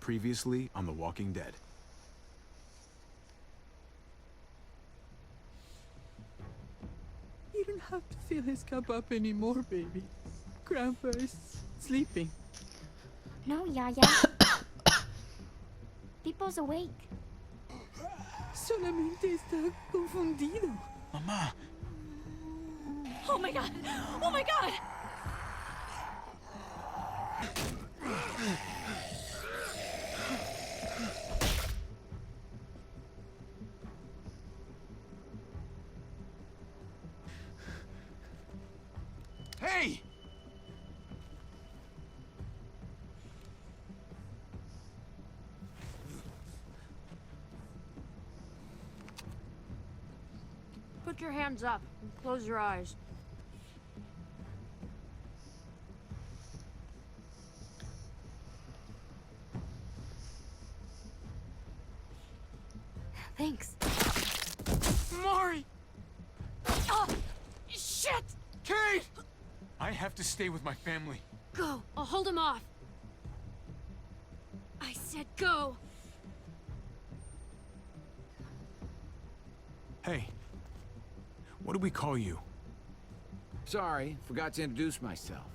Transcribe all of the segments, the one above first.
Previously on The Walking Dead. You don't have to fill his cup up anymore, baby. Grandpa is sleeping. No, Yaya. Pipo's awake. Solamente está confundido. Mamá! Oh my god! Oh my god! Hey! Put your hands up and close your eyes. Thanks. Mari! Oh, shit! Kate! I have to stay with my family. Go. I'll hold him off. I said go. Hey. What do we call you? Sorry, forgot to introduce myself.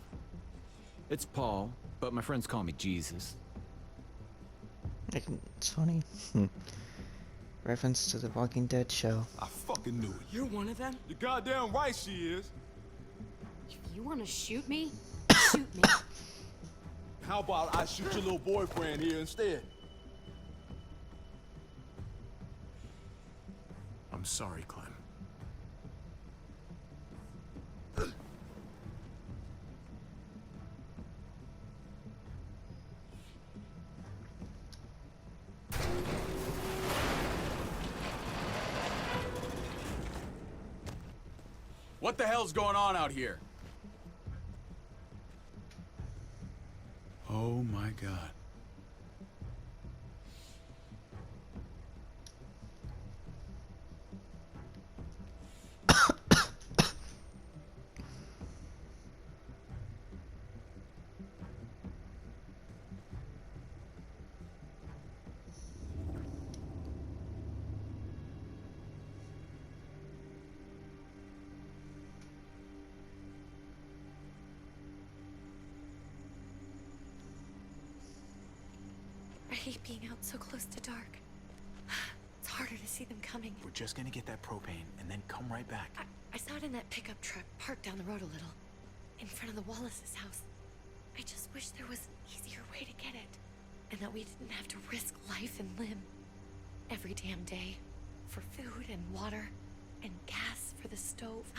It's Paul, but my friends call me Jesus. It's funny. Reference to the Walking Dead show. I fucking knew it. You're one of them? You're goddamn right she is. If you want to shoot me, shoot me. How about I shoot your little boyfriend here instead? I'm sorry, Clem. What the hell's going on out here? Oh my God. I hate being out so close to dark. It's harder to see them coming. We're just gonna get that propane and then come right back. I saw it in that pickup truck parked down the road a little, in front of the Wallace's house. I just wish there was an easier way to get it, and that we didn't have to risk life and limb every damn day for food and water and gas for the stove.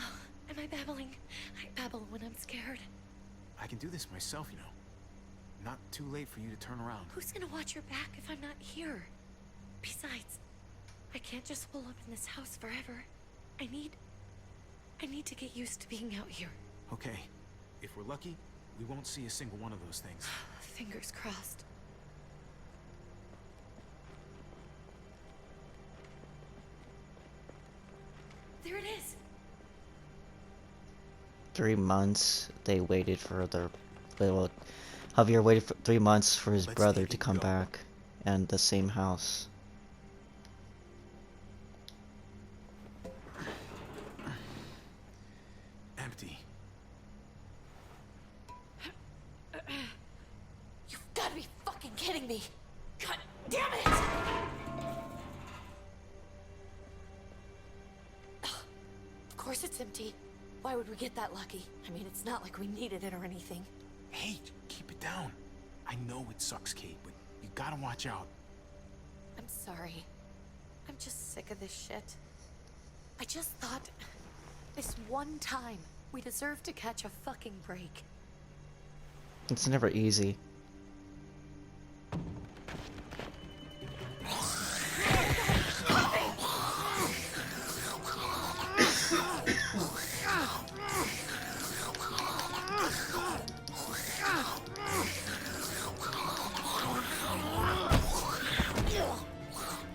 Am I babbling? I babble when I'm scared. I can do this myself, you know. Not too late for you to turn around. Who's gonna watch your back if I'm not here? Besides, I can't just hole up in this house forever. I need to get used to being out here. Okay. If we're lucky, we won't see a single one of those things. Fingers crossed. There it is. 3 months they waited for their little. Javier waited for 3 months for his brother to come back, and the same house. Empty. You've gotta be fucking kidding me. God damn it! Of course it's empty. Why would we get that lucky? I mean, it's not like we needed it or anything. Hey, keep it down. I know it sucks, Kate, but you gotta watch out. I'm sorry. I'm just sick of this shit. I just thought this one time we deserve to catch a fucking break. It's never easy.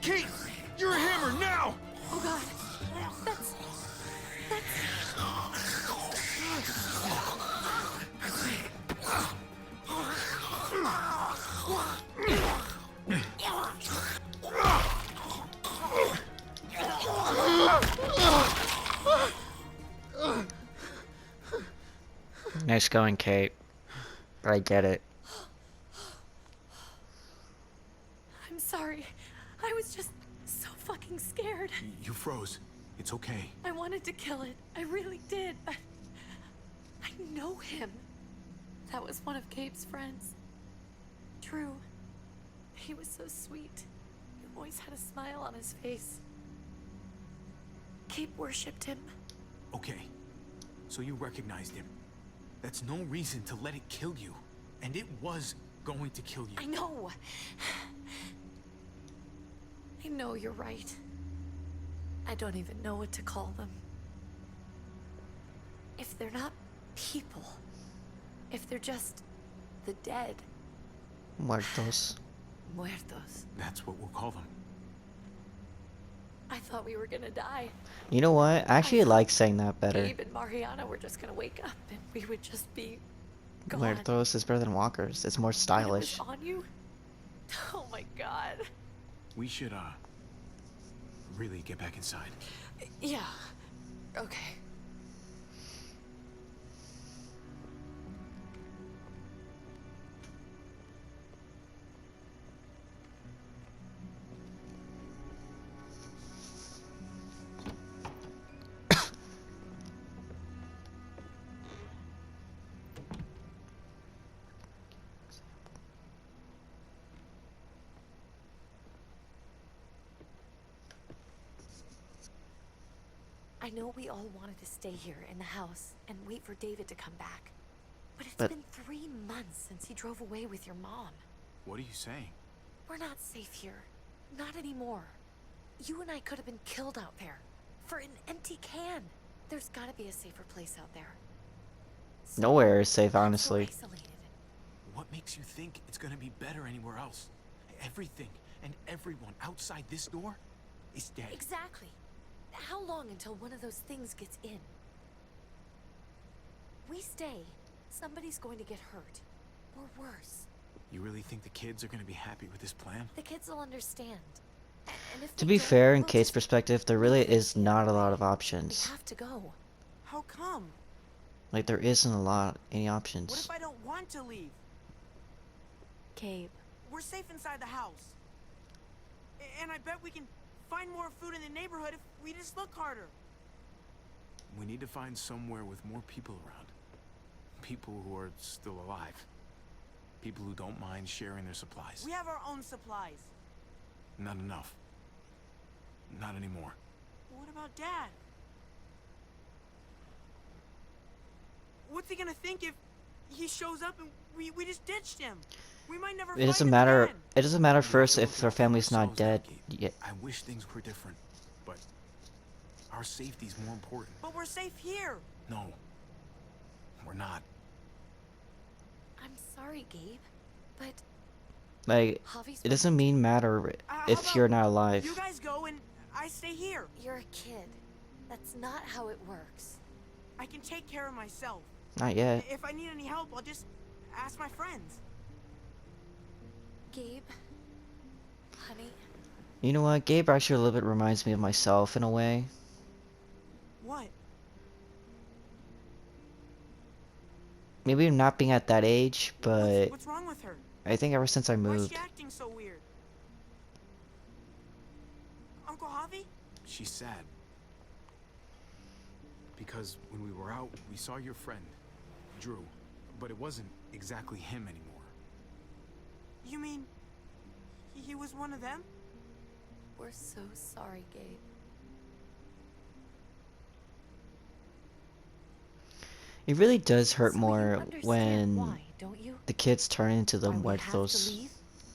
Kate, you're a hammer now! Oh god. That's... Nice going, Kate. But I get it. I'm sorry. I was just so fucking scared. You froze. It's okay. I wanted to kill it. I really did, but I know him. That was one of Gabe's friends. Drew. He was so sweet. He always had a smile on his face. Gabe worshipped him. Okay. So you recognized him. That's no reason to let it kill you. And it was going to kill you. I know. I know you're right. I don't even know what to call them. If they're not people, if they're just the dead, Muertos. muertos. That's what we'll call them. I thought we were gonna die. You know what? I actually like saying that better. Gabe and Mariana were just gonna wake up and we would just be gone. Muertos is better than walkers. It's more When it stylish. was on you? Oh my god. We should, really get back inside. Yeah. Okay. I know we all wanted to stay here in the house and wait for David to come back. But it's been 3 months since he drove away with your mom. What are you saying? We're not safe here. Not anymore. You and I could have been killed out there. For an empty can. There's gotta be a safer place out there. Nowhere is safe, So honestly. isolated. What makes you think it's gonna be better anywhere else? Everything and everyone outside this door is dead. Exactly. How long until one of those things gets in? We stay, somebody's going to get hurt. Or worse. You really think the kids are gonna be happy with this plan? The kids will understand. And if To they be don't, fair, in we'll Kate's just perspective, there leave really it is the not a other lot of way. options. We have to go. How come? Like, there isn't any What options. if I don't want to leave? Gabe. We're safe inside the house. And I bet we can find more food in the neighborhood if we just look harder. We need to find somewhere with more people around. People who are still alive. People who don't mind sharing their supplies. We have our own supplies. Not enough. Not anymore. What about Dad? What's he gonna think if he shows up and we just ditched him? We might never It find doesn't him matter. again. It doesn't matter We have first to if look their out for family's not ourselves now, dead Gabe. yet. I wish things were different, but our safety's more important. But we're safe here. No, we're not. I'm sorry, Gabe. But Like, Javi's it doesn't mean matter How if about you're not alive. You guys go and I stay here. You're a kid. That's not how it works. I can take care of myself. Not yet. If I need any help, I'll just ask my friends. Gabe. Honey. You know what? Gabe actually a little bit reminds me of myself in a way. What? Maybe not being at that age, but What's wrong with her? I think ever since I Why is moved. she acting so weird? Uncle Javi? She's sad. Because when we were out, we saw your friend, Drew. But it wasn't exactly him anymore. You mean he was one of them? We're so sorry, Gabe. It really does hurt So you more understand when why, don't you? the kids turn into the Why we have to muertos. leave?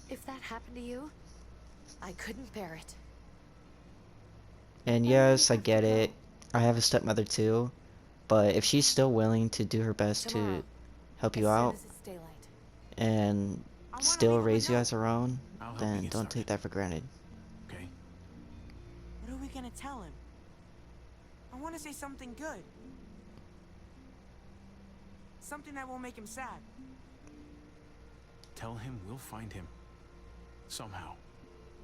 If that happened to you, I couldn't bear it. And Why do we yes, I have to get go? it. I have a stepmother too. But if she's still willing to do her best Tomorrow, to help as you soon out as it's daylight. and I wanna still leave him a raise you note. as her own, I'll help you then get don't started. take that for granted. Okay? What are we gonna tell him? I want to say something good. Something that won't make him sad. Tell him we'll find him. Somehow.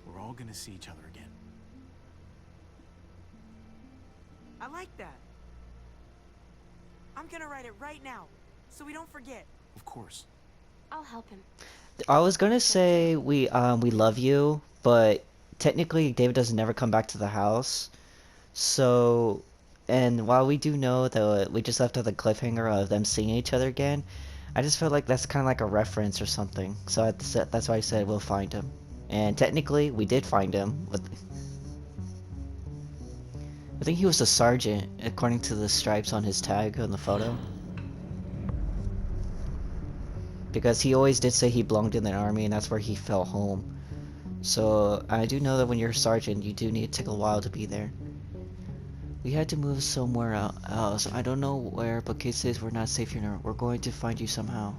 We're all gonna see each other again. I like that. I'm gonna write it right now. so we don't forget. Of course. I'll help him. I was gonna say we love you, but technically David doesn't never come back to the house. So, and while we do know that we just left at the cliffhanger of them seeing each other again, I just felt like that's kind of like a reference or something. So that's why I said we'll find him. And technically, we did find him. I think he was a sergeant, according to the stripes on his tag on the photo. Because he always did say he belonged in the army, and that's where he felt home. So I do know that when you're a sergeant, you do need to take a while to be there. We had to move somewhere else. I don't know where, but Kate says we're not safe here. We're going to find you somehow.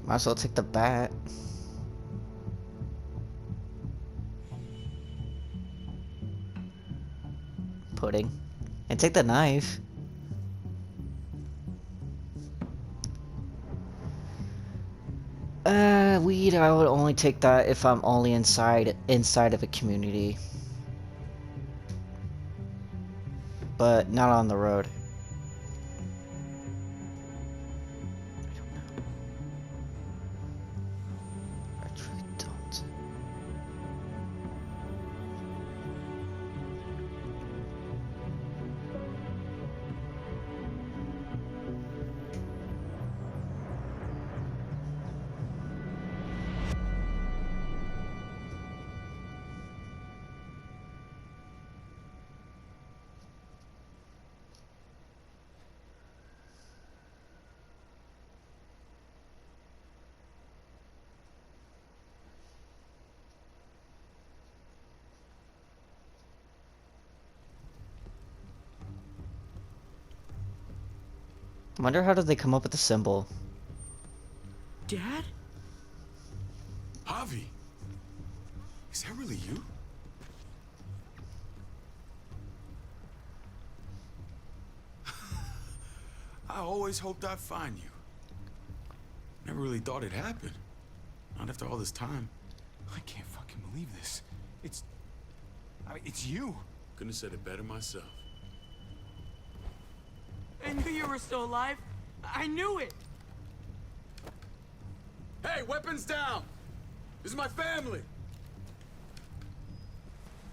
Might as well take the bat. Pudding. And take the knife. Weed, I would only take that if I'm only inside of a community. But not on the road. I truly don't. I wonder how did they come up with the symbol? Dad? Javi! Is that really you? I always hoped I'd find you. Never really thought it'd happen. Not after all this time. I can't fucking believe this. It's you. Couldn't have said it better myself. I knew you were still alive. I knew it. Hey, weapons down! This is my family!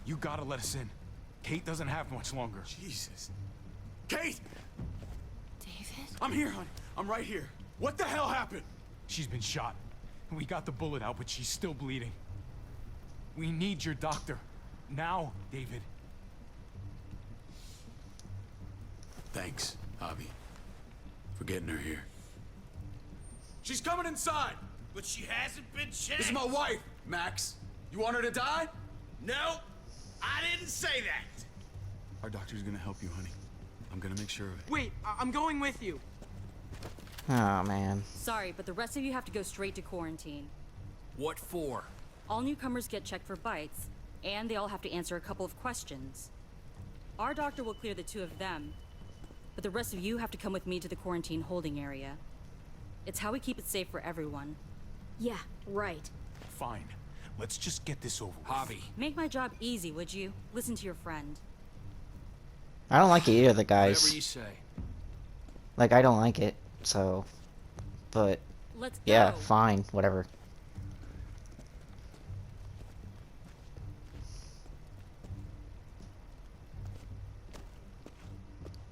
You gotta let us in. Kate doesn't have much longer. Jesus. Kate! David? I'm here, hon. I'm right here. What the hell happened? She's been shot. We got the bullet out, but she's still bleeding. We need your doctor. Now, David. Thanks, Javi, for getting her here. She's coming inside! But she hasn't been checked. This is my wife, Max. You want her to die? No, I didn't say that. Our doctor's gonna help you, honey. I'm gonna make sure of it. Wait, I'm going with you. Oh man. Sorry, but the rest of you have to go straight to quarantine. What for? All newcomers get checked for bites, and they all have to answer a couple of questions. Our doctor will clear the two of them, but the rest of you have to come with me to the quarantine holding area. It's how we keep it safe for everyone. Yeah, right. Fine. Let's just get this over with. Javi. Make my job easy, would you? Listen to your friend. I don't like it either, the Whatever guys. you say. Like, I don't like it, so... But, Let's yeah, go. fine, whatever.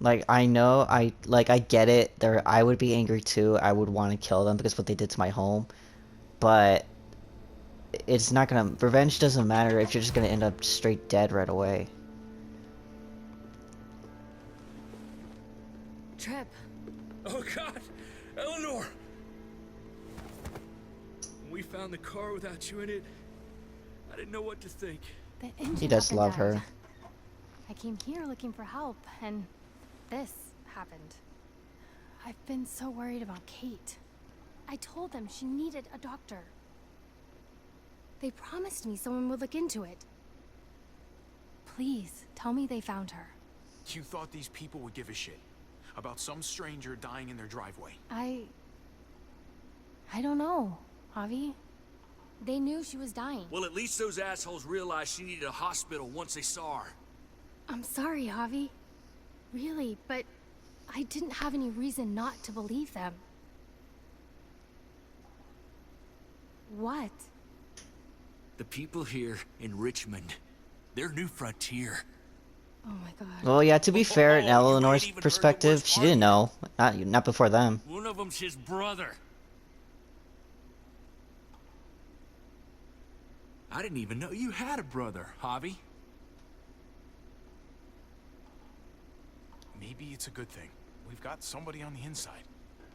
Like, I know, I get it. I would be angry too. I would want to kill them because what they did to my home. But, it's not gonna... Revenge doesn't matter if you're just gonna end up straight dead right away. Trip. Oh God, Eleanor! When we found the car without you in it, I didn't know what to think. The engine He does up and love died. her. I came here looking for help, and this happened. I've been so worried about Kate. I told them she needed a doctor. They promised me someone would look into it. Please, tell me they found her. You thought these people would give a shit. about some stranger dying in their driveway? I don't know, Javi. They knew she was dying. Well, at least those assholes realized she needed a hospital once they saw her. I'm sorry, Javi. Really, but I didn't have any reason not to believe them. What? The people here in Richmond, their new frontier. Oh my god. Well, yeah, to be fair, in you ain't Eleanor's even heard the perspective, worst she part didn't yet. know. Not before them. One of them's his brother. I didn't even know you had a brother, Javi. Maybe it's a good thing. We've got somebody on the inside.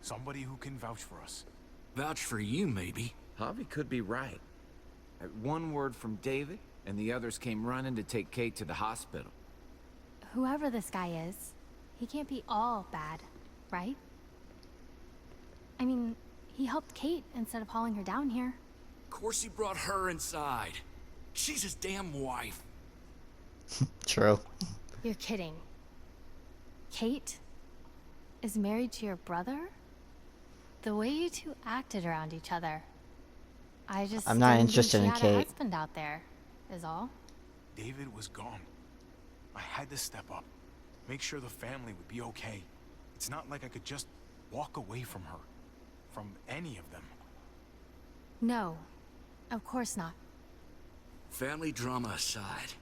Somebody who can vouch for us. Vouch for you, maybe. Javi could be right. At one word from David, and the others came running to take Kate to the hospital. Whoever this guy is, he can't be all bad, right? I mean, he helped Kate instead of hauling her down here. Of course he brought her inside. She's his damn wife. True. You're kidding. Kate is married to your brother? The way you two acted around each other. I just I'm not didn't think interested she in had Kate. a husband out there, is all. David was gone. I had to step up. Make sure the family would be okay. It's not like I could just walk away from her. From any of them. No, of course not. Family drama aside,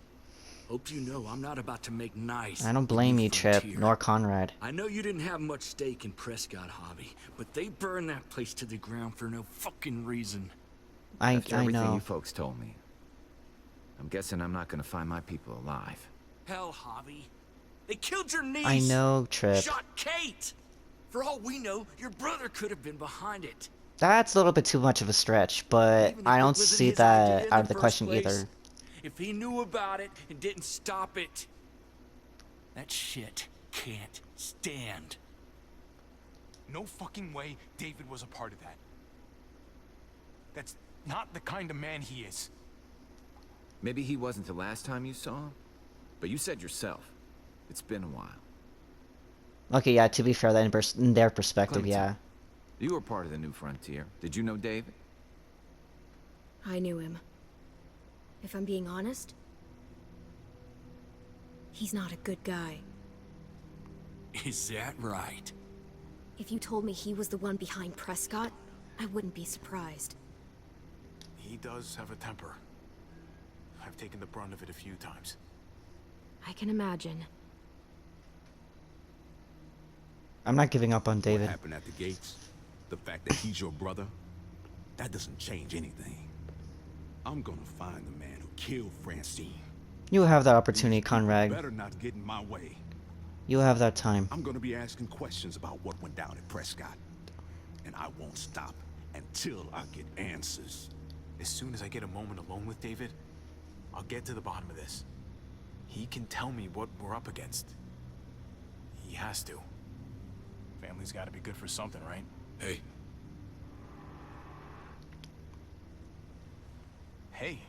hope you know I'm not about to make nice. I don't the blame new you, Trip, frontier. nor Conrad. I know you didn't have much stake in Prescott, Javi, but they burned that place to the ground for no fucking reason. After I everything know. you folks told me, I'm guessing I'm not gonna find my people alive. Hell, Javi. They killed your niece. I know, Trip. Shot Kate. For all we know, your brother could have been behind it. That's a little bit too much of a stretch, but Even if I it don't wasn't see his idea that in out of the first question place, either. If he knew about it and didn't stop it, that shit can't stand. No fucking way David was a part of that. That's not the kind of man he is. Maybe he wasn't the last time you saw him, but you said yourself, it's been a while. Okay, yeah, to be fair, then in their perspective, Clinton, yeah. You were part of the new frontier. Did you know David? I knew him. If I'm being honest, he's not a good guy. Is that right? If you told me he was the one behind Prescott, I wouldn't be surprised. He does have a temper. I've taken the brunt of it a few times. I can imagine. I'm not giving up on What David. happened at the gates? The fact that he's your brother? That doesn't change anything. I'm gonna find the man who killed Francine. You will have that opportunity, These people Conrad. better not get in my way. You will have that time. I'm gonna be asking questions about what went down at Prescott. And I won't stop until I get answers. As soon as I get a moment alone with David, I'll get to the bottom of this. He can tell me what we're up against. He has to. Family's gotta be good for something, right? Hey, Hey,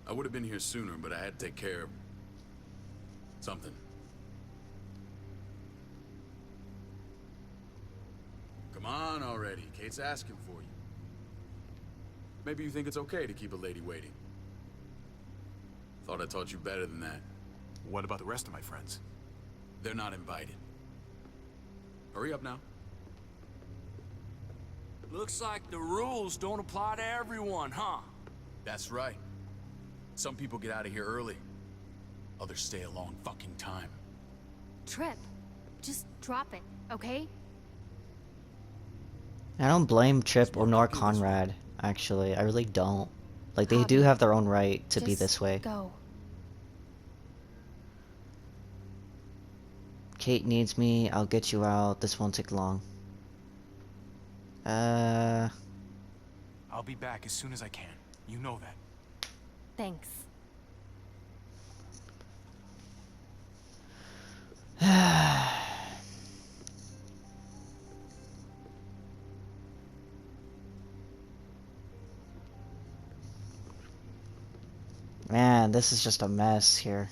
I would have been here sooner, but I had to take care of something. Come on already. Kate's asking for you. Maybe you think it's okay to keep a lady waiting. Thought I taught you better than that. what about the rest of my friends? They're not invited. Hurry up now. looks like the rules don't apply to everyone, huh? That's right. Some people get out of here early. Others stay a long fucking time. Trip, just drop it, okay? I don't blame Trip or nor Conrad, actually. I really don't. Like, they do Javi, have their own right to be just this way. Go. Kate needs me. I'll get you out. This won't take long. I'll be back as soon as I can. You know that. Thanks. Man, this is just a mess here.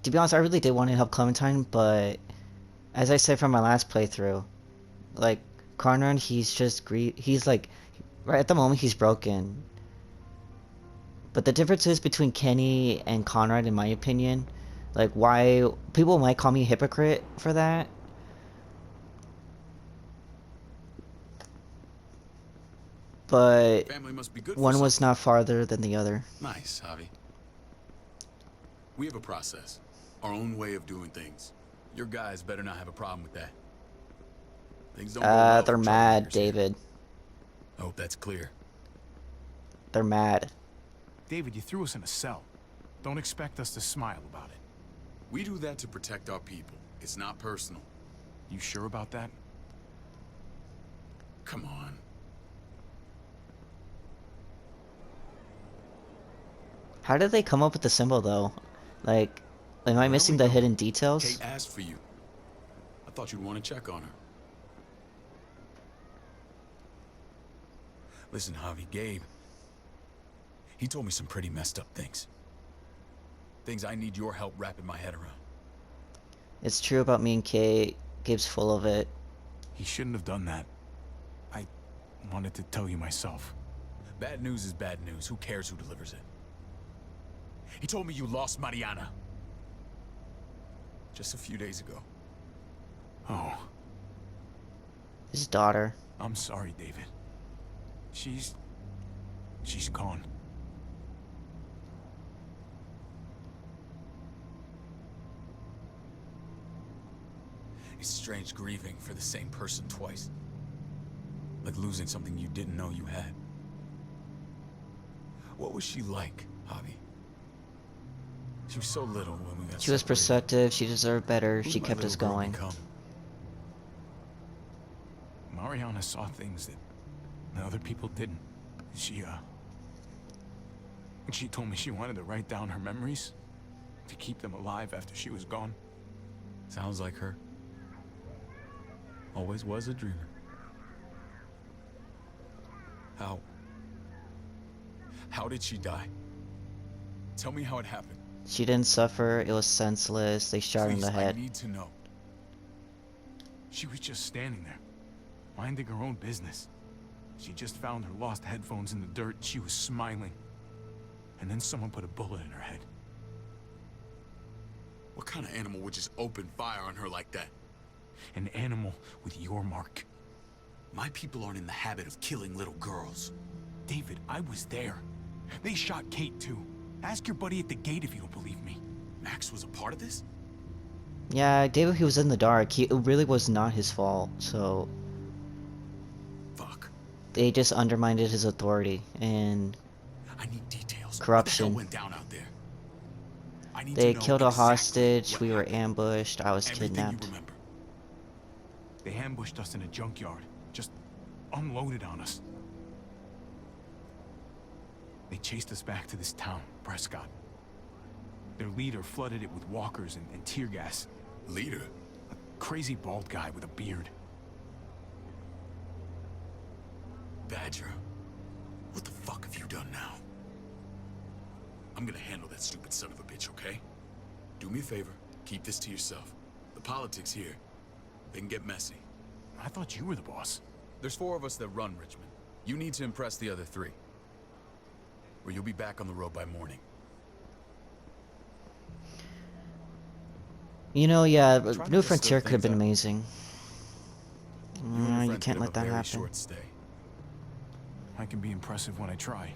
to be honest, I really did want to help Clementine, but as I said from my last playthrough, like Conrad, he's like right at the moment he's broken. But the difference is between Kenny and Conrad, in my opinion, like why people might call me a hypocrite for that. But Family must be good for one was something. not farther than the other. Nice, Javi. We have a process, our own way of doing things. Your guys better not have a problem with that. Things don't go well They're for mad, troublemakers here. David. I hope that's clear. They're mad. David, you threw us in a cell. Don't expect us to smile about it. We do that to protect our people. It's not personal. You sure about that? Come on. How did they come up with the symbol though? Like, am I missing the hidden details? Kate asked for you. I thought you'd want to check on her. Listen, Javi, Gabe. He told me some pretty messed up things. Things I need your help wrapping my head around. It's true about me and Kate. Gabe's full of it. He shouldn't have done that. I wanted to tell you myself. Bad news is bad news. Who cares who delivers it? He told me you lost Mariana. Just a few days ago. Oh. His daughter. I'm sorry, David. She's gone. It's strange grieving for the same person twice. Like losing something you didn't know you had. What was she like, Javi? She was so little when we got She was separated. perceptive. She deserved better. Who She did my kept us little girl going. become? Mariana saw things that other people didn't. She told me she wanted to write down her memories to keep them alive after she was gone. Sounds like her. Always was a dreamer. How did she die? Tell me how it happened. She didn't suffer. It was senseless. They shot her in Please, the head. I need to know. She was just standing there, minding her own business. She just found her lost headphones in the dirt. She was smiling. And then someone put a bullet in her head. What kind of animal would just open fire on her like that? An animal with your mark. My people aren't in the habit of killing little girls. David, I was there. They shot Kate too. Ask your buddy at the gate if you don't believe me. Max was a part of this? Yeah, David, he was in the dark. It really was not his fault, so... Fuck. They just undermined his authority, and... I need details. Corruption. What the hell went down out there? I need They to know killed a exactly hostage, what we were happened. ambushed, I was Everything kidnapped. you remember. They ambushed us in a junkyard. Just unloaded on us. They chased us back to this town, Prescott. Their leader flooded it with walkers and tear gas. Leader? A crazy bald guy with a beard. Badger, what the fuck have you done now? I'm gonna handle that stupid son of a bitch, okay? Do me a favor, keep this to yourself. The politics here, they can get messy. I thought you were the boss. There's 4 of us that run Richmond. You need to impress the other 3. Or you'll be back on the road by morning. You know, yeah, Try not New to Frontier stir could have been things up. amazing. You and your You friends can't could let have that a very happen. short stay. I can be impressive when I try.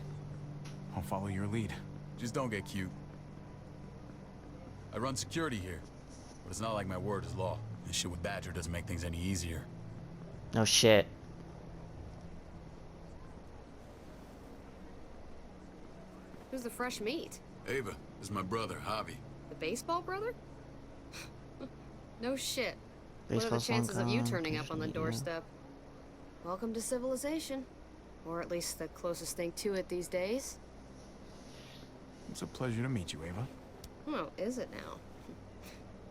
I'll follow your lead. Just don't get cute. I run security here, but it's not like my word is law. This shit with Badger doesn't make things any easier. No shit. Who's the fresh meat? Ava, this is my brother, Javi. The baseball brother? No shit. What are the Baseball's chances of you gone, turning up on the yeah. doorstep? Welcome to civilization. Or at least the closest thing to it these days. It's a pleasure to meet you, Ava. Oh, is it now?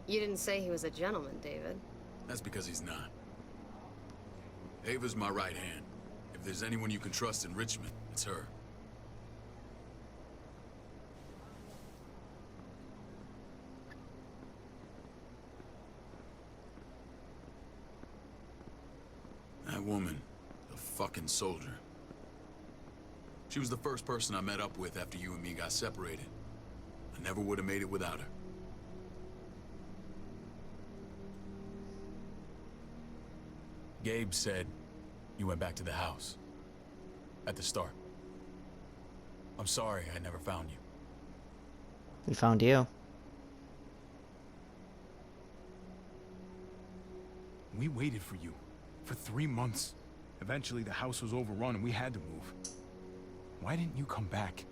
You didn't say he was a gentleman, David. That's because he's not. Ava's my right hand. If there's anyone you can trust in Richmond, it's her. That woman, the fucking soldier. She was the first person I met up with after you and me got separated. I never would have made it without her. Gabe said you went back to the house. At the start. I'm sorry I never found you. We found you. We waited for you. For 3 months. Eventually the house was overrun and we had to move. Why didn't you come back?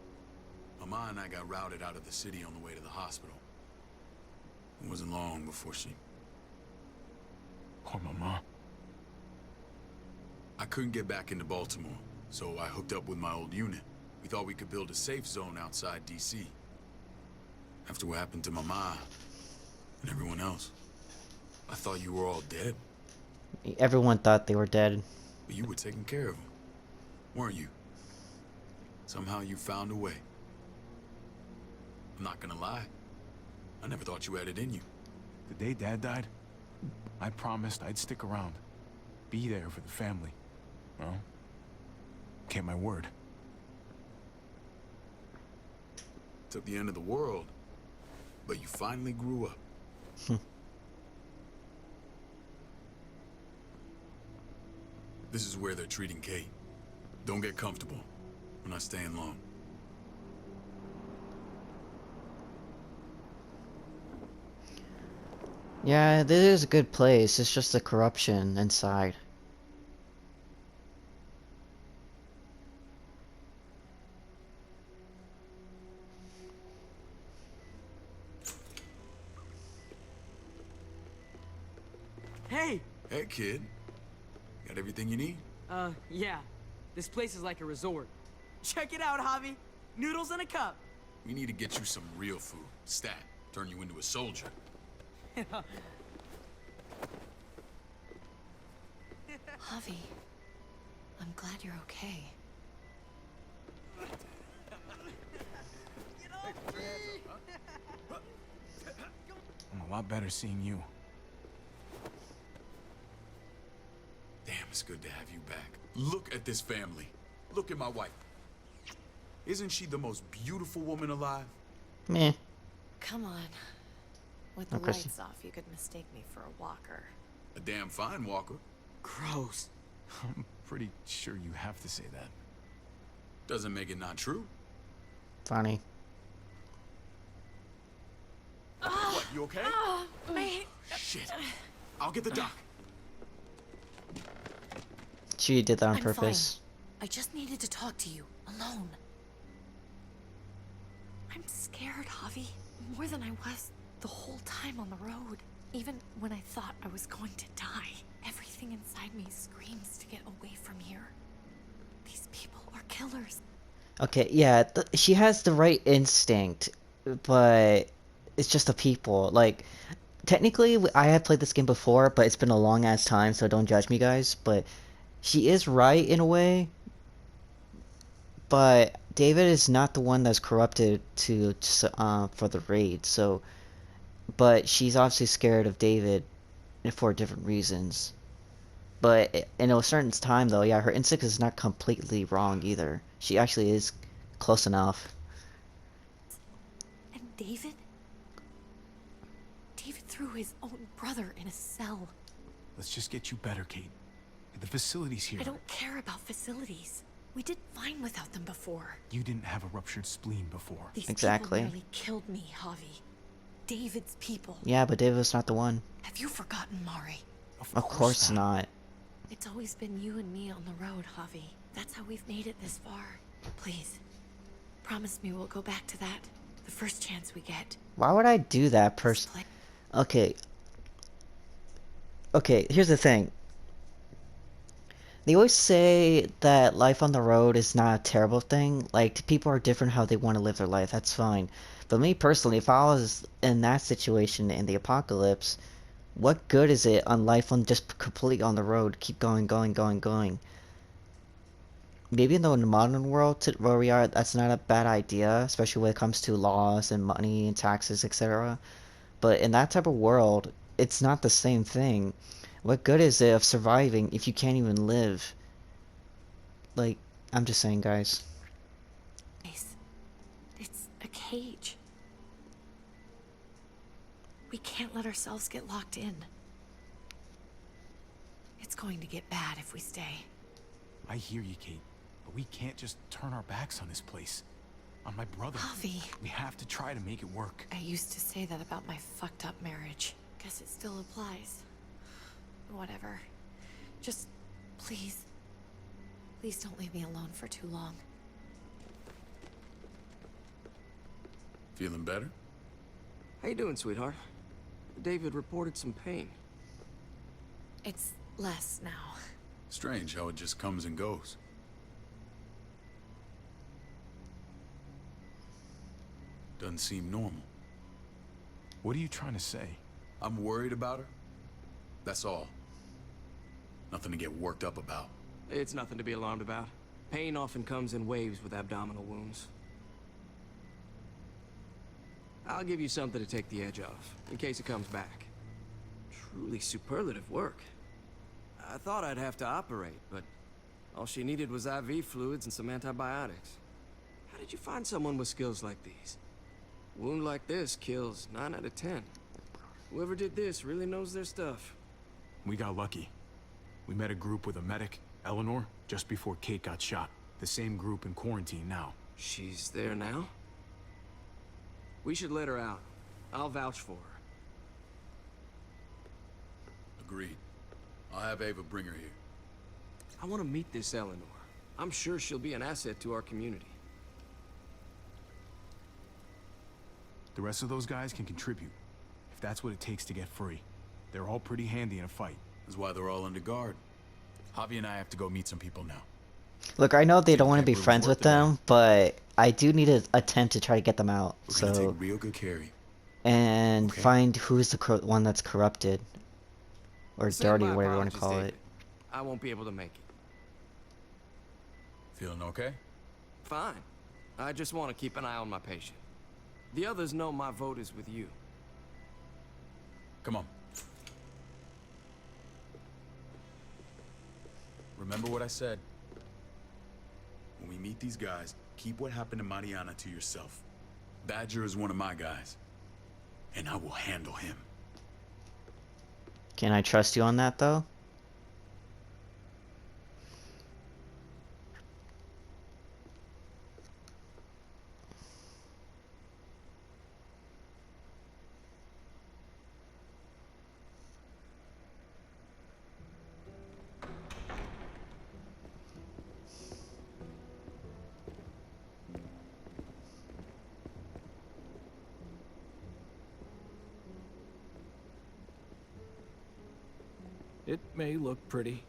Mama and I got routed out of the city on the way to the hospital. It wasn't long before she... Poor Mama. I couldn't get back into Baltimore, so I hooked up with my old unit. We thought we could build a safe zone outside D.C. After what happened to Mama and everyone else, I thought you were all dead. Everyone thought they were dead. But you were taking care of them, weren't you? Somehow you found a way. I'm not gonna lie. I never thought you had it in you. The day Dad died, I promised I'd stick around. Be there for the family. Well, kept my word. Took the end of the world, but you finally grew up. This is where they're treating Kate. Don't get comfortable. We're not staying long. Yeah, this is a good place. It's just the corruption inside. Hey! Hey, kid. Got everything you need? Yeah. This place is like a resort. Check it out, Javi. Noodles in a cup. We need to get you some real food. Stat. Turn you into a soldier. Javi, I'm glad you're okay. I'm a lot better seeing you. Damn, it's good to have you back. Look at this family. Look at my wife. Isn't she the most beautiful woman alive? Meh. Come on. With the lights off, you could mistake me for a walker. A damn fine walker. Gross. I'm pretty sure you have to say that. Doesn't make it not true. Funny. What, you okay? Mate. Shit. I'll get the doc. She did that on I'm purpose. Fine. I just needed to talk to you, alone. I'm scared, Javi. More than I was the whole time on the road. Even when I thought I was going to die, everything inside me screams to get away from here. These people are killers. Okay, yeah, she has the right instinct, but it's just the people. Like, technically, I have played this game before, but it's been a long-ass time, so don't judge me, guys. But she is right in a way, but David is not the one that's corrupted for the raid, so... But she's obviously scared of David for different reasons. But in a certain time, though, yeah, her instinct is not completely wrong either. She actually is close enough. And David? David threw his own brother in a cell. Let's just get you better, Kate. The facility's here. I don't care about facilities. We did fine without them before. You didn't have a ruptured spleen before. These exactly. people nearly killed me, Javi. David's people. Yeah, but David was not the one. Have you forgotten, Mari? Of course not. It's always been you and me on the road, Javi. That's how we've made it this far. Please, promise me we'll go back to that the first chance we get. Why would I do that, Okay. Okay, here's the thing. They always say that life on the road is not a terrible thing. Like, people are different how they want to live their life. That's fine. But me personally, if I was in that situation in the apocalypse, what good is it on life on just completely on the road? Keep going, going, going, going. Maybe in the modern world where we are, that's not a bad idea, especially when it comes to laws and money and taxes, etc. But in that type of world, it's not the same thing. What good is it of surviving if you can't even live? Like, I'm just saying, guys. It's a cage. We can't let ourselves get locked in. It's going to get bad if we stay. I hear you, Kate, but we can't just turn our backs on this place. On my brother. Javi. We have to try to make it work. I used to say that about my fucked up marriage. Guess it still applies. Whatever. Just, please. Please don't leave me alone for too long. Feeling better? How you doing, sweetheart? David reported some pain. It's less now. Strange how it just comes and goes. Doesn't seem normal. What are you trying to say? I'm worried about her. That's all. Nothing to get worked up about. It's nothing to be alarmed about. Pain often comes in waves with abdominal wounds. I'll give you something to take the edge off, in case it comes back. Truly superlative work. I thought I'd have to operate, but all she needed was IV fluids and some antibiotics. How did you find someone with skills like these? A wound like this kills 9 out of 10. Whoever did this really knows their stuff. We got lucky. We met a group with a medic, Eleanor, just before Kate got shot. The same group in quarantine now. She's there now? We should let her out. I'll vouch for her. Agreed. I'll have Ava bring her here. I want to meet this Eleanor. I'm sure she'll be an asset to our community. The rest of those guys can contribute, if that's what it takes to get free. They're all pretty handy in a fight. That's why they're all under guard. Javi and I have to go meet some people now. Look, I know they don't want to be friends with them, but I do need to attempt to try to get them out. We're gonna So take real good care of you. and Okay. find who's the one that's corrupted or Send dirty, my whatever you want to apologies, call David. it. I won't be able to make it. Feeling okay? Fine. I just want to keep an eye on my patient. The others know my vote is with you. Come on. Remember what I said. When we meet these guys, keep what happened to Mariana to yourself. Badger is one of my guys, and I will handle him. Can I trust you on that, though? It may look pretty,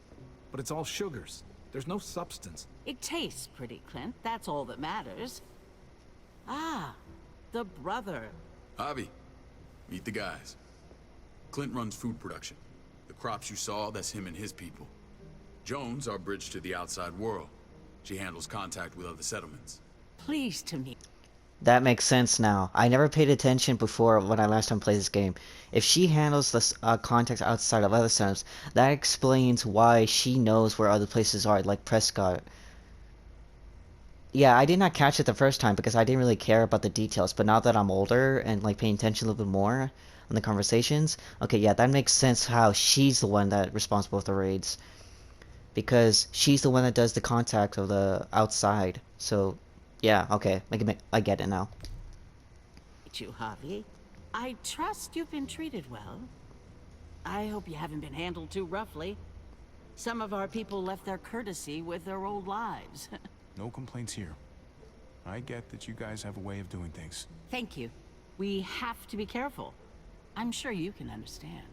but it's all sugars. There's no substance. It tastes pretty, Clint. That's all that matters. Ah, the brother. Javi, meet the guys. Clint runs food production. The crops you saw, that's him and his people. Jones, our bridge to the outside world. She handles contact with other settlements. Pleased to meet. That makes sense now. I never paid attention before when I last time played this game. If she handles the contacts outside of other centers, that explains why she knows where other places are, like Prescott. Yeah, I did not catch it the first time because I didn't really care about the details, but now that I'm older and like paying attention a little bit more on the conversations, okay, yeah, that makes sense how she's the one that's responsible for the raids. Because she's the one that does the contact of the outside, so... yeah, okay. I get it now. You, Javi. I trust you've been treated well. I hope you haven't been handled too roughly. Some of our people left their courtesy with their old lives. No complaints here. I get that you guys have a way of doing things. Thank you. We have to be careful. I'm sure you can understand.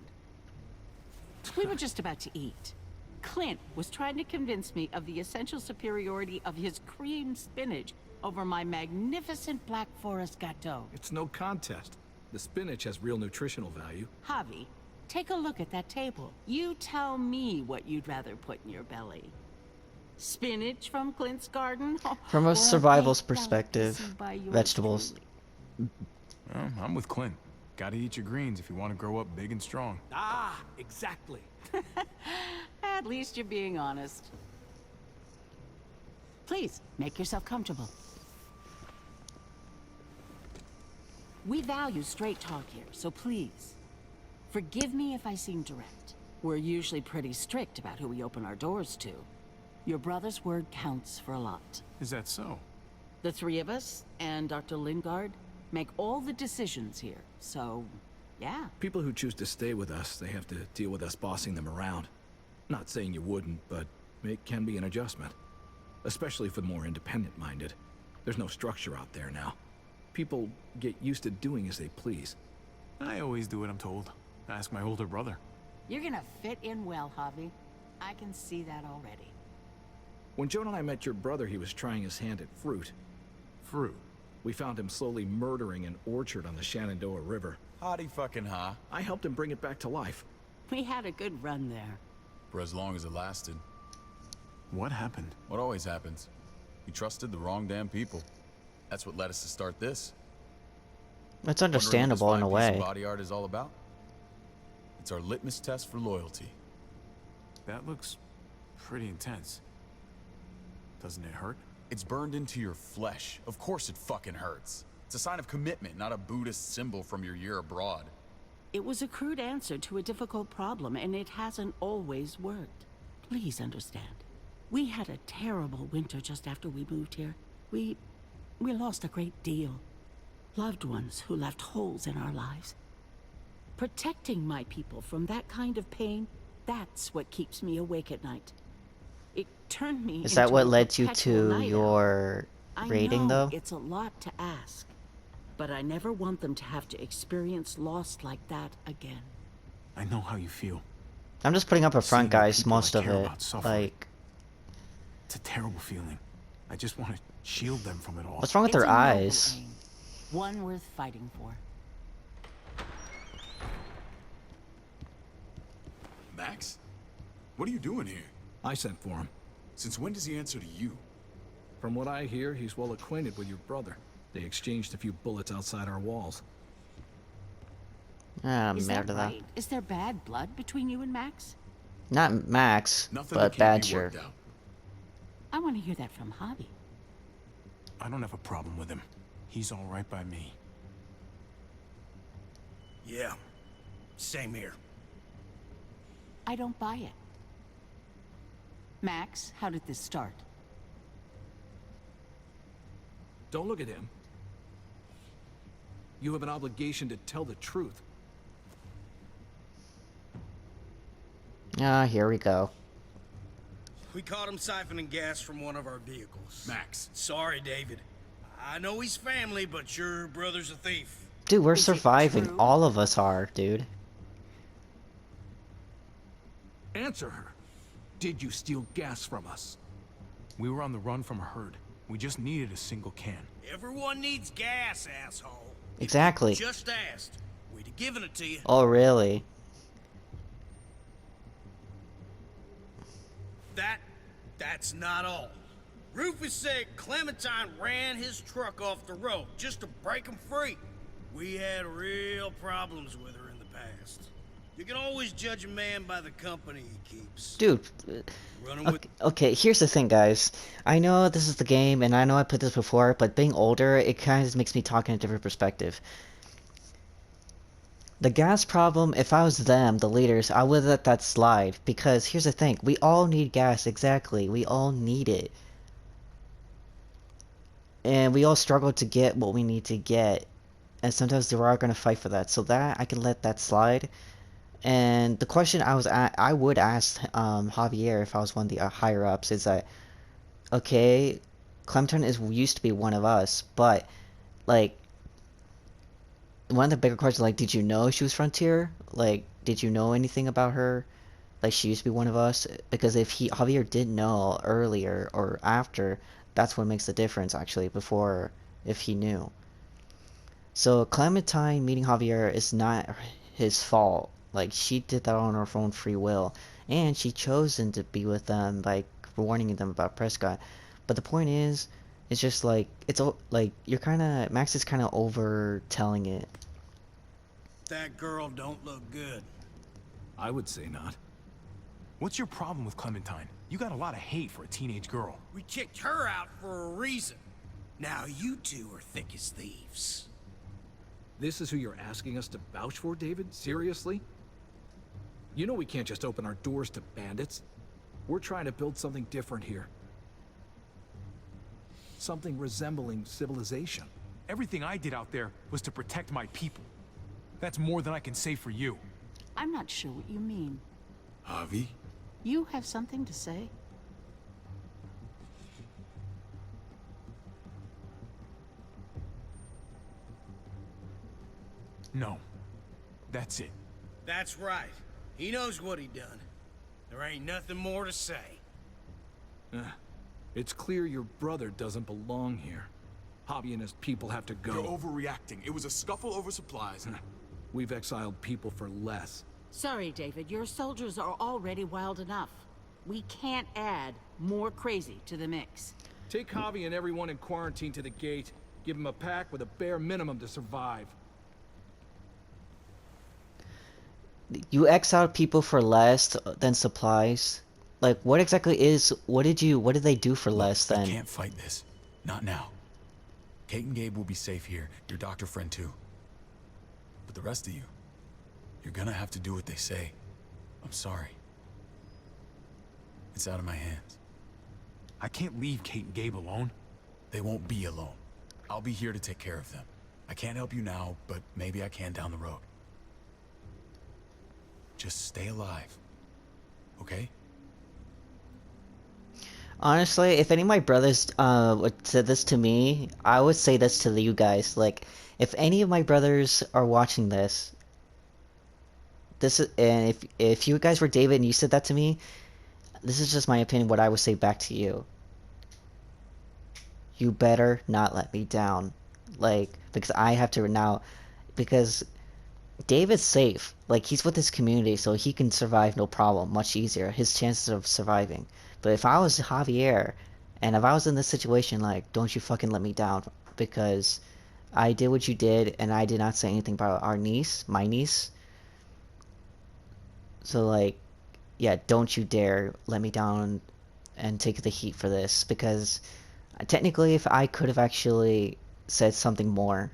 We were just about to eat. Clint was trying to convince me of the essential superiority of his creamed spinach over my magnificent Black Forest gâteau. It's no contest. The spinach has real nutritional value. Javi, take a look at that table. You tell me what you'd rather put in your belly. Spinach from Clint's garden? From Or a survival's baked perspective, delicacy by yours vegetables. truly? I'm with Clint. Gotta eat your greens if you want to grow up big and strong. Ah, exactly. At least you're being honest. Please, make yourself comfortable. We value straight talk here, so please, forgive me if I seem direct. We're usually pretty strict about who we open our doors to. Your brother's word counts for a lot. Is that so? The three of us, and Dr. Lingard, make all the decisions here, so, yeah. People who choose to stay with us, they have to deal with us bossing them around. Not saying you wouldn't, but it can be an adjustment. Especially for the more independent-minded. There's no structure out there now. People get used to doing as they please. I always do what I'm told. Ask my older brother. You're gonna fit in well, Javi. I can see that already. When Joan and I met your brother, he was trying his hand at fruit. Fruit? We found him slowly murdering an orchard on the Shenandoah River. Howdy fucking ha. I helped him bring it back to life. We had a good run there. For as long as it lasted. What happened? What always happens. We trusted the wrong damn people. That's what led us to start this. It's understandable in a way. Body art is all about. It's our litmus test for loyalty. That looks pretty intense. Doesn't it hurt? It's burned into your flesh. Of course it fucking hurts. It's a sign of commitment, not a Buddhist symbol from your year abroad. It was a crude answer to a difficult problem, and it hasn't always worked. Please understand. We had a terrible winter just after we moved here. We lost a great deal. Loved ones who left holes in our lives. Protecting my people from that kind of pain, that's what keeps me awake at night. It turned me Is that into what a led you perpetual to night your rating, though? It's a lot to ask, but I never want them to have to experience loss like that again. I know how you feel. I'm just putting up a front, Seeing the guys, people most I of care it. about suffering. Like, It's a terrible feeling. I just want to shield them from it all. what's wrong with It's their a noble eyes? aim, one worth fighting for. Max? What are you doing here? I sent for him. Since when does he answer to you? From what I hear, he's well acquainted with your brother. They exchanged a few bullets outside our walls. Ah, Is that merda. right? Is there bad blood between you and Max? Not Max, Nothing but that can't be Badger. worked out. I want to hear that from Javi. I don't have a problem with him. He's all right by me. Yeah, same here. I don't buy it. Max, how did this start? Don't look at him. You have an obligation to tell the truth. Ah, here we go. We caught him siphoning gas from one of our vehicles. Max. Sorry, David. I know he's family, but your brother's a thief. Dude, we're Is it surviving. true? All of us are, dude. Answer her. Did you steal gas from us? We were on the run from a herd. We just needed a single can. Everyone needs gas, asshole. Exactly. If you just asked. We'd have given it to you. Oh, really? That's not all. Rufus said Clementine ran his truck off the road just to break him free. We had real problems with her in the past. You can always judge a man by the company he keeps. Dude. Okay, here's the thing, guys. I know this is the game, and I know I put this before, but being older, it kind of makes me talk in a different perspective. The gas problem, if I was them, the leaders, I would let that slide. Because here's the thing, we all need gas, exactly. We all need it. And we all struggle to get what we need to get. And sometimes they are going to fight for that. So that, I can let that slide. And the question I would ask Javier if I was one of the higher-ups is that, okay, Clementine used to be one of us, but, like, one of the bigger questions, like, did you know she was Frontier? Like, did you know anything about her? Like, she used to be one of us? Because if Javier did know earlier or after, that's what makes the difference, actually, before, if he knew. So, Clementine meeting Javier is not his fault. Like, she did that on her own free will. And she chosen to be with them by warning them about Prescott. But the point is, it's just like, it's like, you're kind of, Max is kind of over telling it. that girl don't look good. I would say not. What's your problem with Clementine? You got a lot of hate for a teenage girl. We kicked her out for a reason. Now you two are thick as thieves. This is who you're asking us to vouch for, David? Seriously? You know we can't just open our doors to bandits. We're trying to build something different here. Something resembling civilization. Everything I did out there was to protect my people. That's more than I can say for you. I'm not sure what you mean. Javi? You have something to say? No. That's it. That's right. He knows what he done. There ain't nothing more to say. It's clear your brother doesn't belong here. Javi and his people have to go. You're overreacting. It was a scuffle over supplies. We've exiled people for less. Sorry, David. Your soldiers are already wild enough. We can't add more crazy to the mix. Take Javi and everyone in quarantine to the gate. Give them a pack with a bare minimum to survive. You exiled people for less than supplies? Like, what exactly is... What did they do for less then? You can't fight this. Not now. Kate and Gabe will be safe here. Your doctor friend too. But the rest of you, you're gonna have to do what they say. I'm sorry. It's out of my hands. I can't leave Kate and Gabe alone. They won't be alone. I'll be here to take care of them. I can't help you now, but maybe I can down the road. Just stay alive. Okay? Honestly, if any of my brothers said this to me, I would say this to you guys. Like, if any of my brothers are watching this, and if you guys were David and you said that to me, this is just my opinion. What I would say back to you. You better not let me down, like, because I have to now, because David's safe. Like, he's with his community, so he can survive no problem, much easier. His chances of surviving. But if I was Javier, and if I was in this situation, like, don't you fucking let me down, because I did what you did, and I did not say anything about our niece, my niece. So, like, yeah, don't you dare let me down and take the heat for this, because technically, if I could have actually said something more.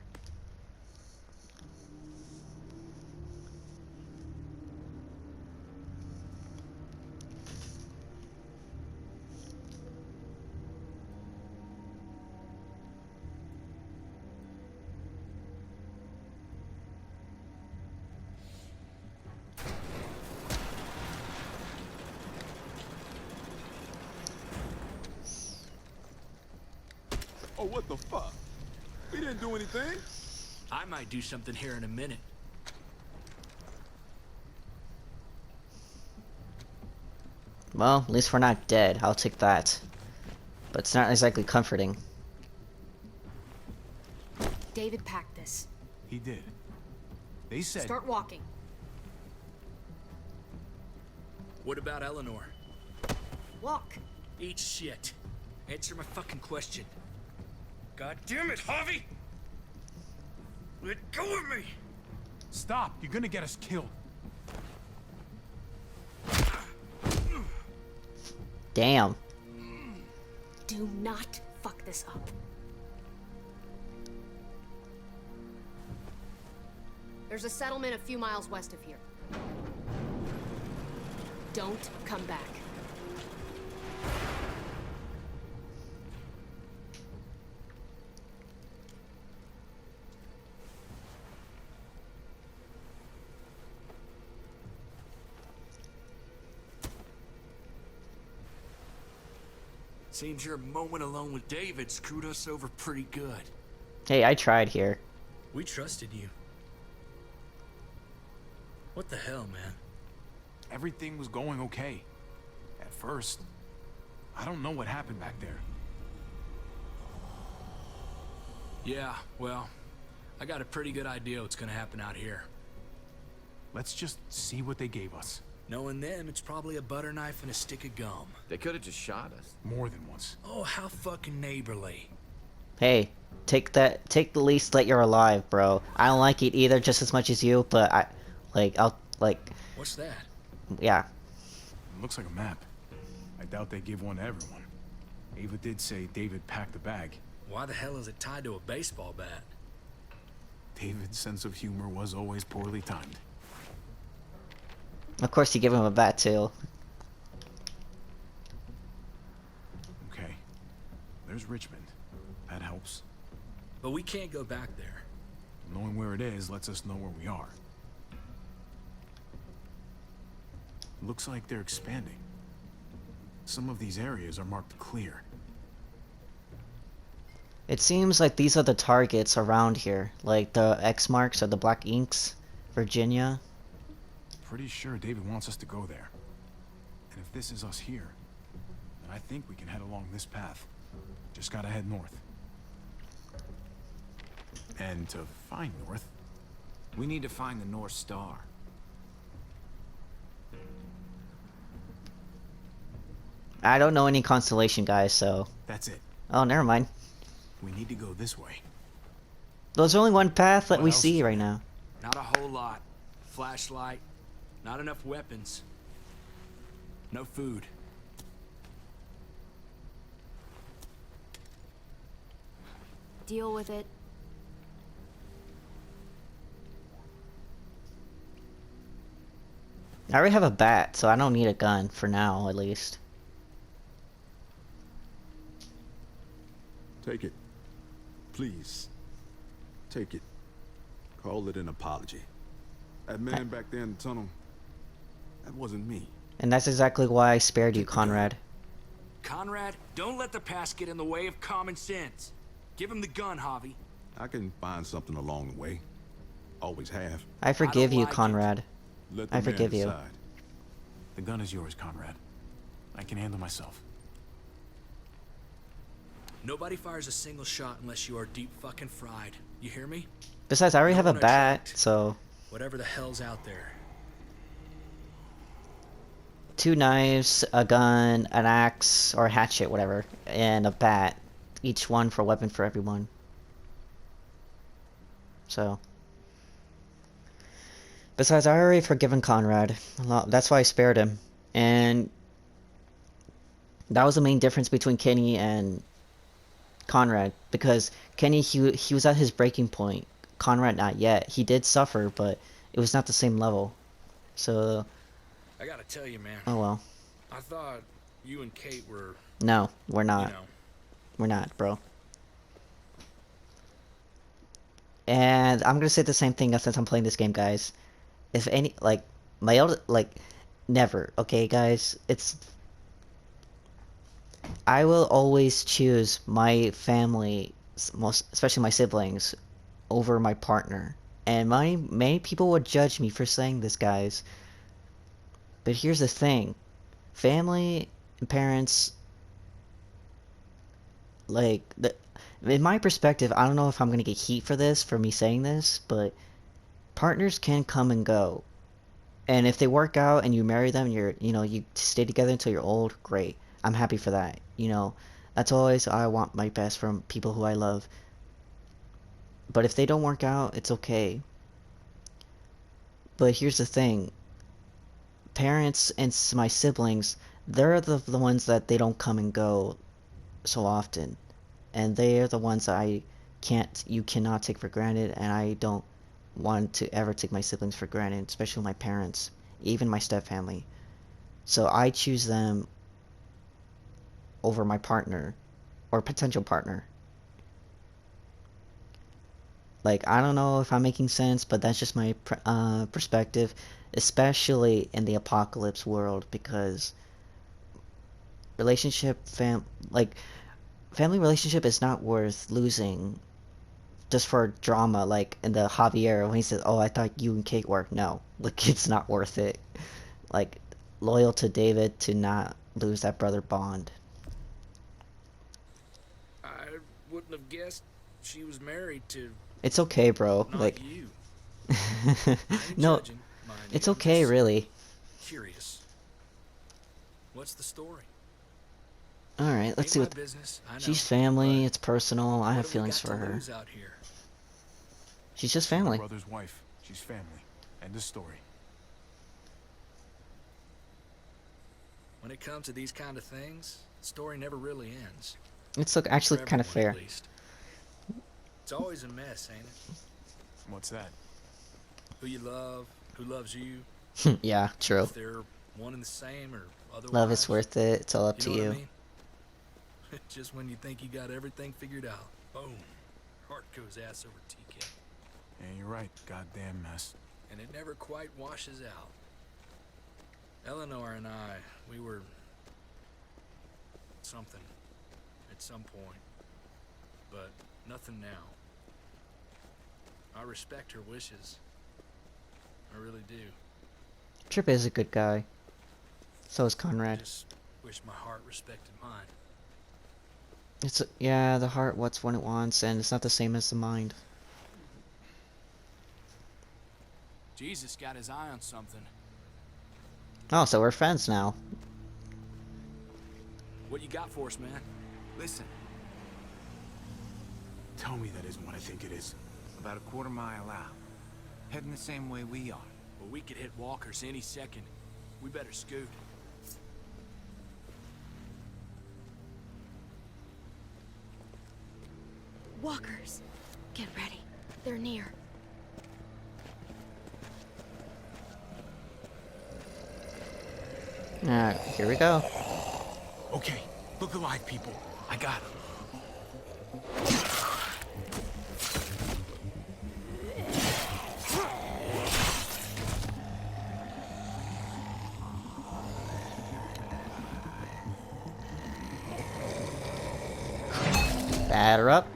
Oh, what the fuck? We didn't do anything. I might do something here in a minute. Well, at least we're not dead. I'll take that. But it's not exactly comforting. David packed this. He did. They said... Start walking. What about Eleanor? Walk. Eat shit. Answer my fucking question. God damn it, Javi! Let go of me! Stop! You're gonna get us killed. Damn. Do not fuck this up. There's a settlement a few miles west of here. Don't come back. Seems your moment alone with David screwed us over pretty good. Hey, I tried here. We trusted you. What the hell, man? Everything was going okay. At first. I don't know what happened back there. Yeah, well, I got a pretty good idea what's gonna happen out here. Let's just see what they gave us. Knowing them, it's probably a butter knife and a stick of gum. They could have just shot us. More than once. Oh, how fucking neighborly. Hey, take that. Take the least that you're alive, bro. I don't like it either, just as much as you. But I'll like. What's that? Yeah. It looks like a map. I doubt they give one to everyone. Ava did say David packed the bag. Why the hell is it tied to a baseball bat? David's sense of humor was always poorly timed. Of course, you give him a bat too. Okay. There's Richmond. That helps. But we can't go back there. Knowing where it is lets us know where we are. Looks like they're expanding. Some of these areas are marked clear. It seems like these are the targets around here, like the X marks or the black inks, Virginia. Pretty sure David wants us to go there. And if this is us here, then I think we can head along this path. Just gotta head north. And to find north, We need to find the North Star. I don't know any constellation, guys, so... that's it. Oh, never mind. We need to go this way. There's only one path that What we else see is right now. Not a whole lot. Flashlight. Not enough weapons. No food. Deal with it. I already have a bat, so I don't need a gun, for now, at least. Take it. Please. Take it. Call it an apology. That man back there in the tunnel, that wasn't me. And that's exactly why I spared you, Conrad. Conrad, don't let the past get in the way of common sense. Give him the gun, Javi. I can find something along the way. Always have. I forgive you, Conrad. Let the I man forgive you. decide. The gun is yours, Conrad. I can handle myself. Nobody fires a single shot unless you are deep fucking fried. You hear me? Besides, I already No have a one bat, attract so... Whatever the hell's out there. 2 knives, a gun, an axe, or a hatchet, whatever, and a bat. Each one for a weapon for everyone. So... Besides, I already forgiven Conrad. That's why I spared him. And... that was the main difference between Kenny and Conrad. Because Kenny, he was at his breaking point. Conrad, not yet. He did suffer, but it was not the same level. So... I gotta tell you, man. oh well. I thought you and Kate were... No, we're not. You know. We're not, bro. And I'm gonna say the same thing since I'm playing this game, guys. If any, like, my elder, like, never, okay, guys? It's... I will always choose my family, especially my siblings, over my partner. And many people would judge me for saying this, guys. But here's the thing. Family and parents... like, in my perspective, I don't know if I'm gonna get heat for this, for me saying this, but partners can come and go. And if they work out and you marry them, you stay together until you're old, great. I'm happy for that. That's always, I want my best from people who I love. But if they don't work out, it's okay. But here's the thing. Parents and my siblings, they're the ones that they don't come and go so often. And they are the ones that you cannot take for granted, and I don't want to ever take my siblings for granted, especially my parents, even my stepfamily. So I choose them over my partner, or potential partner. Like, I don't know if I'm making sense, but that's just my perspective, especially in the apocalypse world, because family relationship is not worth losing just for drama, like in the Javier when he says, oh, I thought you and Kate were. No, like, it's not worth it. Like, loyal to David to not lose that brother bond. I wouldn't have guessed she was married to... It's okay, bro. Not like you. no, Judging, mind it's you. okay, really. Curious. What's the story? Alright, let's see what... business, I know, She's family, but it's personal, I have what have we feelings got for to her. lose out here? She's just My family. brother's wife. She's family. End of story. When it comes to these kind of things, the story never really ends. It's actually For kind of everyone, fair. at least. It's always a mess, ain't it? What's that? Who you love, who loves you. Yeah, true. If they're one and the same or otherwise. Love is worth it, it's all up to know what you. I mean? Just when you think you got everything figured out, boom, heart goes ass over tea kettle. Yeah, you're right. Goddamn mess. And it never quite washes out. Eleanor and I, we were something at some point, but nothing now. I respect her wishes. I really do. Trip is a good guy. So is Conrad. Just wish my heart respected mine. It's yeah, the heart what's when it wants, and it's not the same as the mind. Jesus got his eye on something. Oh, so we're friends now. What you got for us, man? Listen. Tell me that isn't what I think it is. About a quarter-mile out. Heading the same way we are. Well, we could hit Walker's any second. We better scoot. Walkers. Get ready. They're near. Alright, here we go. Okay, look alive, people. I got him. Batter up.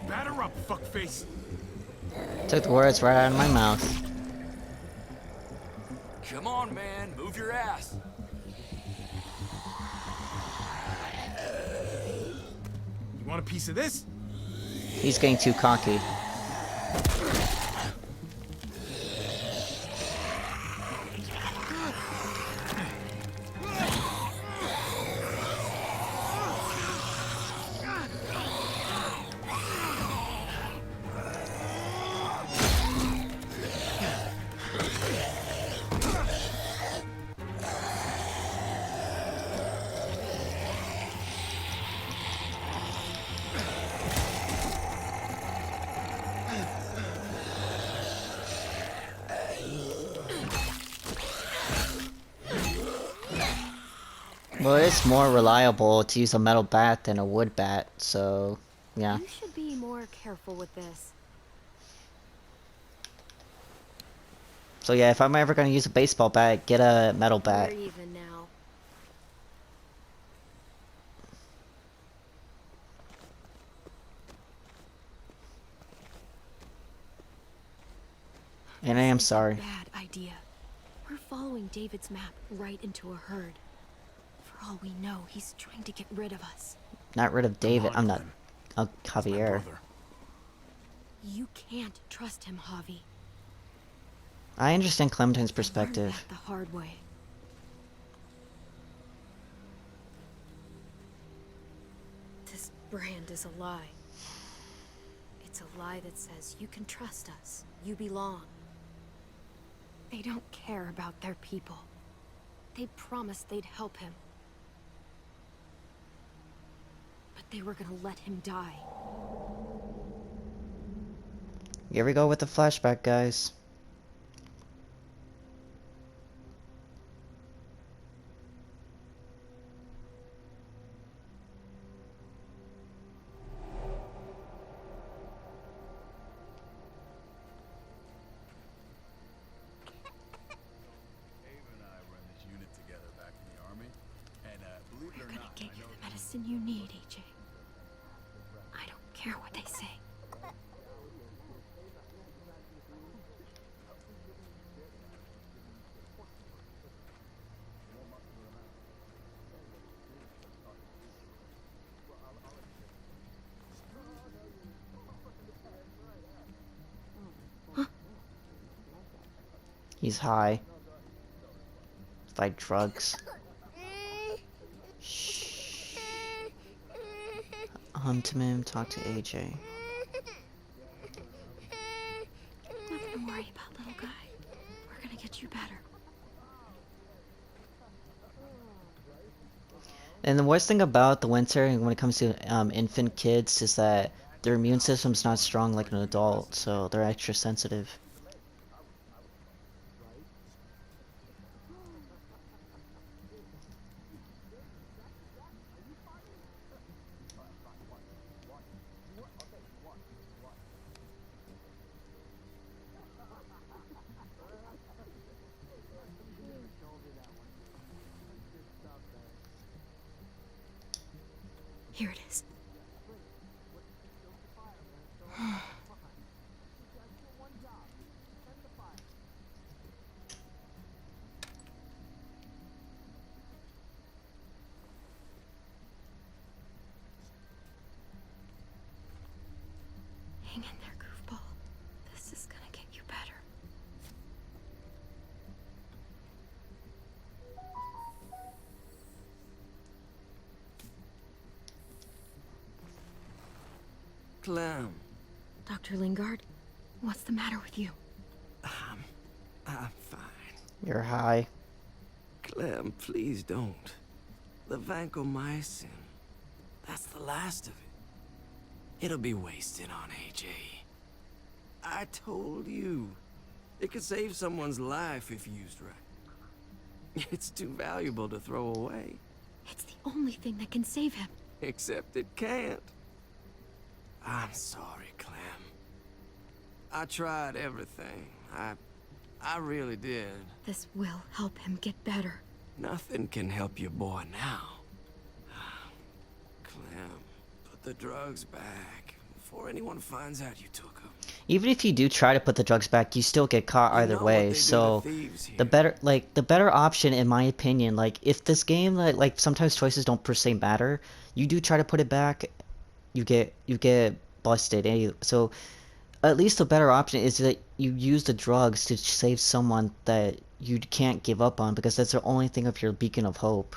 Batter up, fuckface. Took the words right out of my mouth. Come on, man. Move your ass. You want a piece of this? He's getting too cocky. Well, it's more reliable to use a metal bat than a wood bat, so yeah. You should be more careful with this. So yeah, if I'm ever gonna use a baseball bat, get a metal bat. We're even now. And I am sorry. Bad idea. We're following David's map right into a herd. For all we know, he's trying to get rid of us. Not rid of David. I'm not. Javier. You can't trust him, Javi. I understand Clementine's Learned perspective. that the hard way. This brand is a lie. It's a lie that says you can trust us. You belong. They don't care about their people. They promised they'd help him. But they were gonna let him die. Here we go with the flashback, guys. We're gonna get you the medicine you need, AJ. I don't care what they say. He's high. By drugs. Shh. Hunt him, talk to AJ. Nothing to worry about, little guy. We're gonna get you better. And the worst thing about the winter when it comes to infant kids is that their immune system's not strong like an adult, so they're extra sensitive. Here it is. Hang in there, goofball. This is gonna get you better. Clem. Dr. Lingard, what's the matter with you? I'm fine. You're high. Clem, please don't. The vancomycin. That's the last of it. It'll be wasted on AJ. I told you. It could save someone's life if used right. It's too valuable to throw away. It's the only thing that can save him. Except it can't. I'm sorry, Clem. I tried everything. I really did. This will help him get better. Nothing can help your boy now. Clem, put the drugs back before anyone finds out you took them. Even if you do try to put the drugs back, you still get caught either way. So the better option, in my opinion, like if this game, like sometimes choices don't per se matter, you do try to put it back, you get busted. So at least the better option is that you use the drugs to save someone that you can't give up on, because that's the only thing of your beacon of hope.